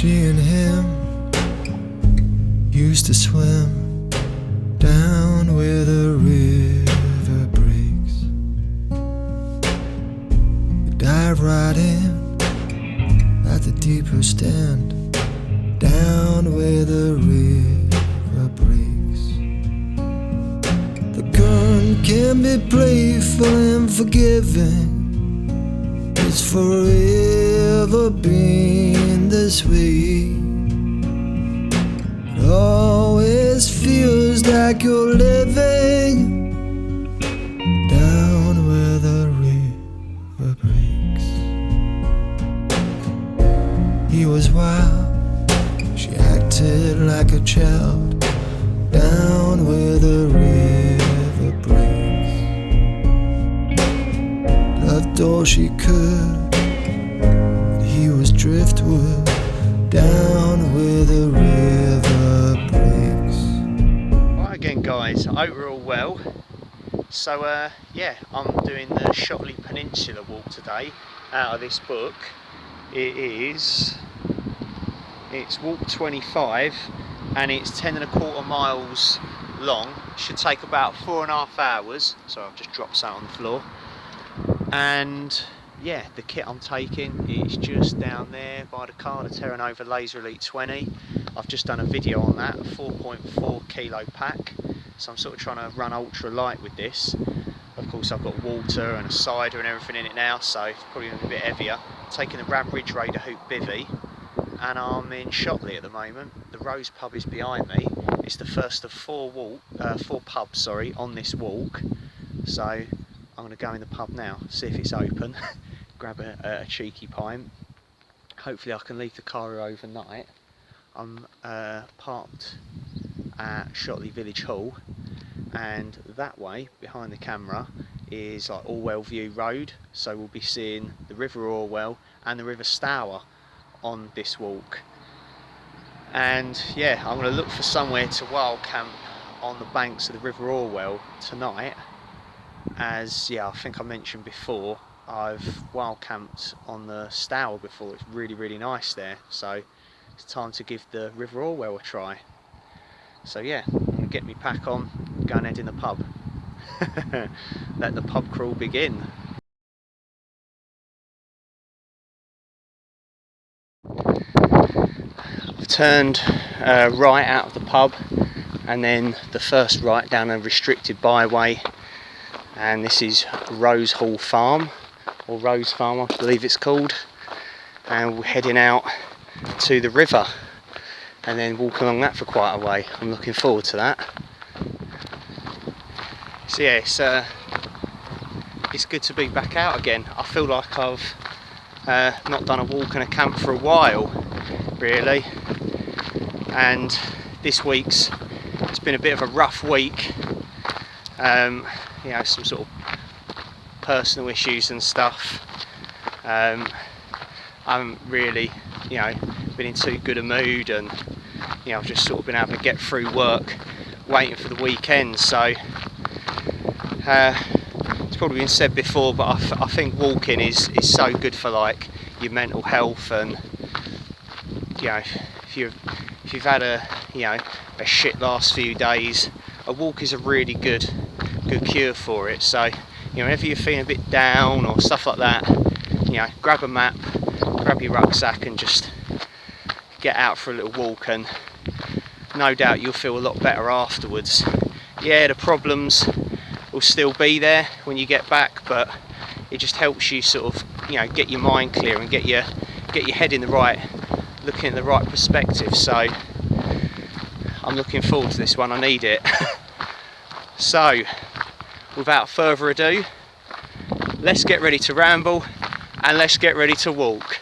She and him used to swim down where the river breaks. We dive right in at the deepest end, down where the river breaks. The current can be playful and forgiving. It's forever been this way. It always feels like you're living down where the river breaks. He was wild, she acted like a child down where the river breaks. Loved all she could, but he was driftwood down where the river breaks. Right again guys, I hope we're all well. So yeah, I'm doing the Shotley Peninsula walk today out of this book. It's walk 25 and it's 10.25 miles long. Should take about 4.5 hours. So I've just dropped that on the floor. And yeah, the kit I'm taking is just down there by the car, the Terra Nova Laser Elite 20. I've just done a video on that, a 4.4 kilo pack. So I'm sort of trying to run ultra light with this. Of course I've got water and a cider and everything in it now, so it's probably going to be a bit heavier. Taking the Ram Ridge Raider Hoop Bivvy, and I'm in Shotley at the moment. The Rose pub is behind me. It's the first of four pubs on this walk. So I'm going to go in the pub now, see if it's open, grab a cheeky pint. Hopefully I can leave the car here overnight. I'm parked at Shotley Village Hall, and that way behind the camera is like Orwell View Road, so we'll be seeing the River Orwell and the River Stour on this walk. And yeah, I'm going to look for somewhere to wild camp on the banks of the River Orwell tonight, as yeah, I think I mentioned before, I've wild camped on the Stour before. It's really nice there, so it's time to give the River Orwell a try. So yeah, I'm going to get me pack on, go and head in the pub. Let the pub crawl begin. I've turned right out of the pub, and then the first right down a restricted byway, and this is Rose Hall Farm, or Rose Farm I believe it's called, and we're heading out to the river and then walk along that for quite a way. I'm looking forward to that. So yeah, it's good to be back out again. I feel like I've not done a walk and a camp for a while, really. And this week's, it's been a bit of a rough week. You know, some sort of personal issues and stuff. I haven't really, you know, been in too good a mood, and you know, I've just sort of been able to get through work, waiting for the weekend. So it's probably been said before, but I think walking is so good for like your mental health, and you know, if you've had a a shit last few days, a walk is a really good cure for it. So you know, whenever you're feeling a bit down or stuff like that, you know, grab a map, grab your rucksack, and just get out for a little walk, and no doubt you'll feel a lot better afterwards. Yeah, the problems will still be there when you get back, but it just helps you sort of, you know, get your mind clear and get your head in the right, looking at the right perspective. So I'm looking forward to this one, I need it. So without further ado, let's get ready to ramble and let's get ready to walk.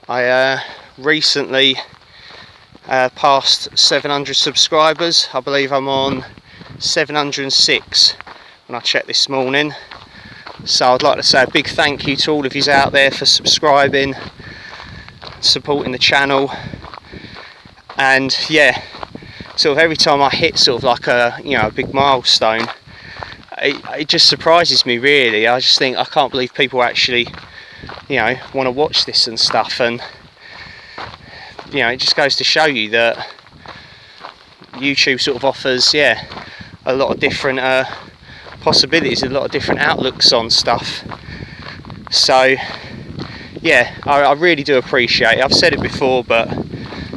I recently passed 700 subscribers. I believe I'm on 706 when I checked this morning. So I'd like to say a big thank you to all of you out there for subscribing, supporting the channel. And yeah, sort of every time I hit sort of like a big milestone, it just surprises me really. I just think I can't believe people actually you know, want to watch this and stuff. And you know, it just goes to show you that YouTube sort of offers, yeah, a lot of different possibilities, a lot of different outlooks on stuff. So yeah, I really do appreciate it. I've said it before, but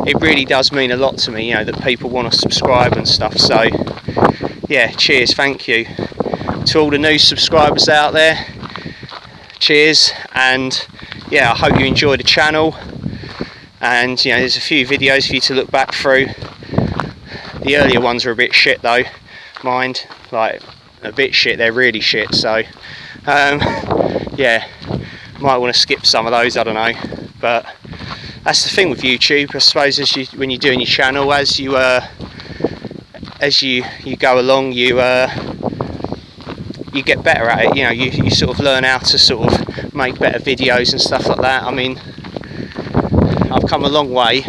it really does mean a lot to me, you know, that people want to subscribe and stuff. So yeah, cheers, thank you to all the new subscribers out there. Cheers, and yeah, I hope you enjoy the channel. And you know, there's a few videos for you to look back through. The earlier ones are a bit shit though, mind, like a bit shit, they're really shit. So yeah, might want to skip some of those, I don't know. But that's the thing with YouTube, I suppose, when you're doing your channel, as you go along, you get better at it. You know, you sort of learn how to sort of make better videos and stuff like that. I mean, I've come a long way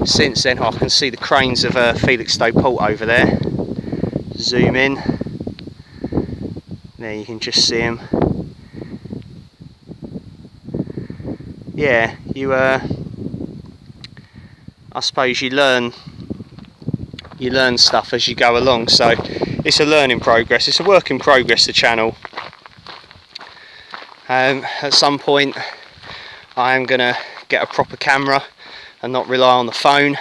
since then. I can see the cranes of Felixstowe Port over there. Zoom in. There you can just see them. Yeah, I suppose you learn stuff as you go along. So it's a learning progress. It's a work in progress, the channel. At some point, I am gonna get a proper camera and not rely on the phone.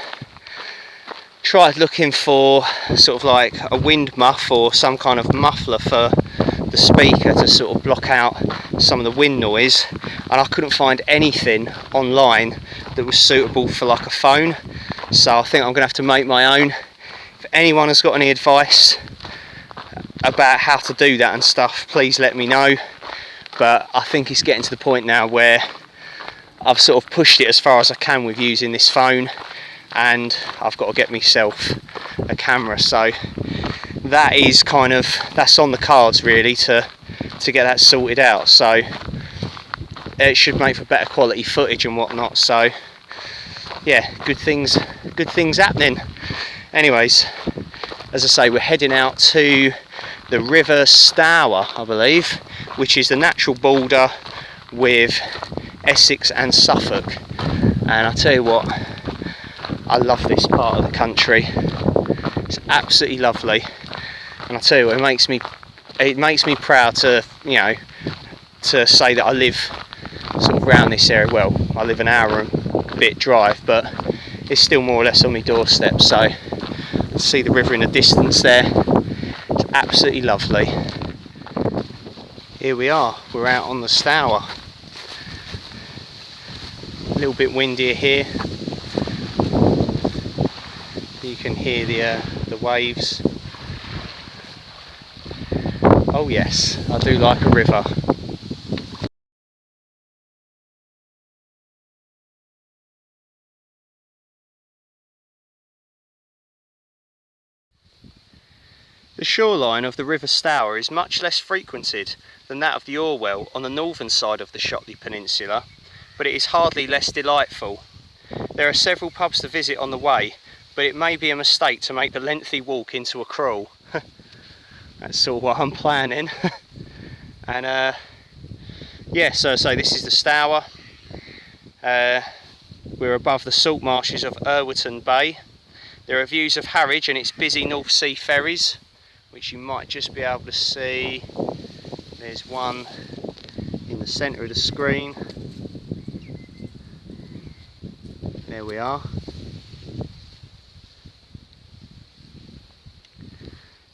Tried looking for sort of like a wind muff or some kind of muffler for the speaker to sort of block out some of the wind noise, and I couldn't find anything online that was suitable for like a phone. So I think I'm gonna have to make my own. If anyone has got any advice about how to do that and stuff, please let me know. But I think it's getting to the point now where I've sort of pushed it as far as I can with using this phone, and I've got to get myself a camera. So that's on the cards really, to get that sorted out. So it should make for better quality footage and whatnot. So yeah, good things happening. Anyways, as I say, we're heading out to the River Stour, I believe, which is the natural border with Essex and Suffolk. And I tell you what, I love this part of the country. It's absolutely lovely, and I tell you what, it makes me proud to, you know, to say that I live sort of around this area. Well, I live an hour and a bit drive, but it's still more or less on my doorstep. So see the river in the distance there. It's absolutely lovely. Here we are, we're out on the Stour. A little bit windier here. You can hear the waves. Oh yes, I do like a river. The shoreline of the River Stour is much less frequented than that of the Orwell on the northern side of the Shotley Peninsula, but it is hardly less delightful. There are several pubs to visit on the way, but it may be a mistake to make the lengthy walk into a crawl. That's sort of what I'm planning. And yeah, so this is the Stour. We're above the salt marshes of Irwitton Bay. There are views of Harwich and its busy North Sea ferries, which you might just be able to see. There's one in the centre of the screen. There we are.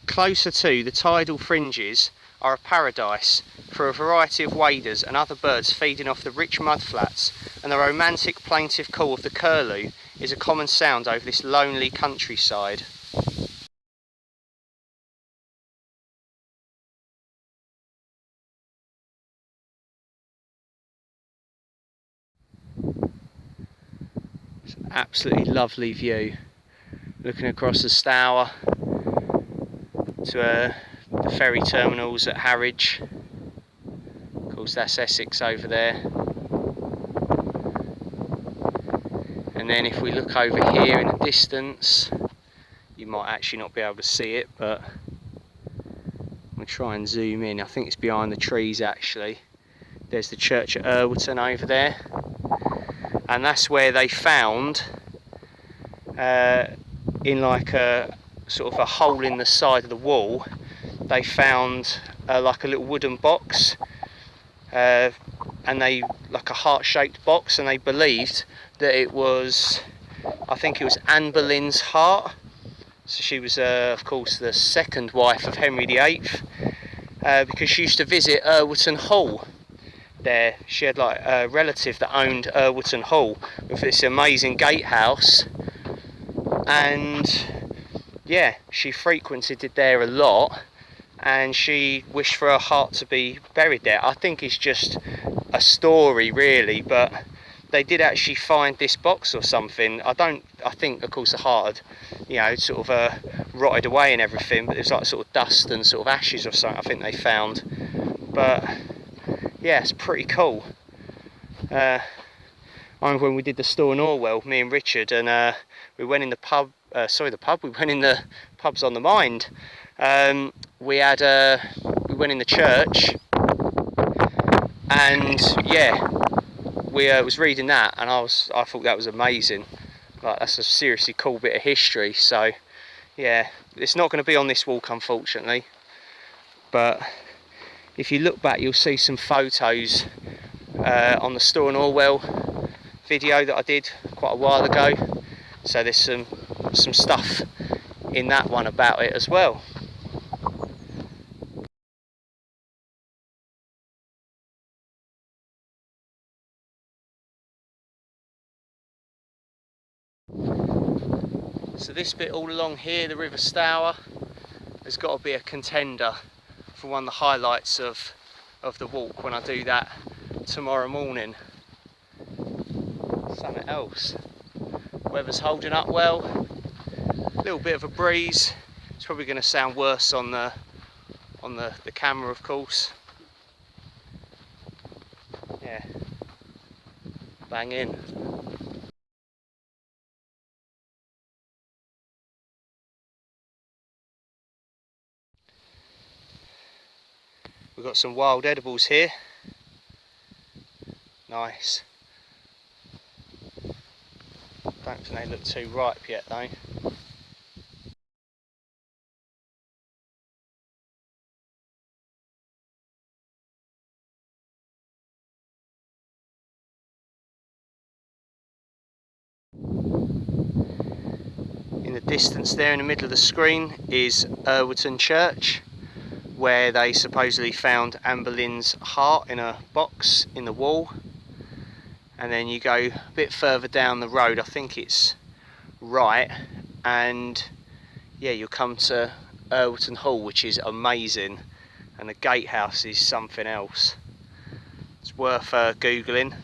Closer to, the tidal fringes are a paradise for a variety of waders and other birds feeding off the rich mudflats, and the romantic plaintive call of the curlew is a common sound over this lonely countryside. It's an absolutely lovely view, looking across the Stour to the ferry terminals at Harwich. Of course, that's Essex over there. And then if we look over here in the distance, you might actually not be able to see it, but we'll try and zoom in. I think it's behind the trees actually. There's the church at Irwelton over there, and that's where they found, in like a sort of a hole in the side of the wall, they found like a little wooden box, and they, like a heart-shaped box, and they believed that it was, I think it was Anne Boleyn's heart. So she was, of course, the second wife of Henry VIII, because she used to visit Irwelton Hall. There, she had like a relative that owned Irwelton Hall with this amazing gatehouse, and yeah, she frequented it there a lot, and she wished for her heart to be buried there. I think it's just a story really, but they did actually find this box or something. I think, of course, the heart had, you know, sort of rotted away and everything, but there's like sort of dust and sort of ashes or something I think they found. But yeah, it's pretty cool. I remember when we did the store in Orwell, me and Richard, and we went in the pub, we went in the pubs on the Mind. We went in the church, and yeah, we was reading that, and I thought that was amazing. Like, that's a seriously cool bit of history. So yeah, it's not going to be on this walk, unfortunately, but if you look back, you'll see some photos on the Store in Orwell video that I did quite a while ago. So there's some stuff in that one about it as well. So this bit all along here, the River Stour, has got to be a contender for one of the highlights of the walk when I do that tomorrow morning. Something else. Weather's holding up well. A little bit of a breeze. It's probably going to sound worse on the camera, of course. Yeah. Bang in. We've got some wild edibles here. Nice. Don't think they look too ripe yet though. In the distance there in the middle of the screen is Irwelton Church, where they supposedly found Anne Boleyn's heart in a box in the wall. And then you go a bit further down the road, I think it's right, and yeah, you'll come to Irwelton Hall, which is amazing, and the gatehouse is something else. It's worth googling.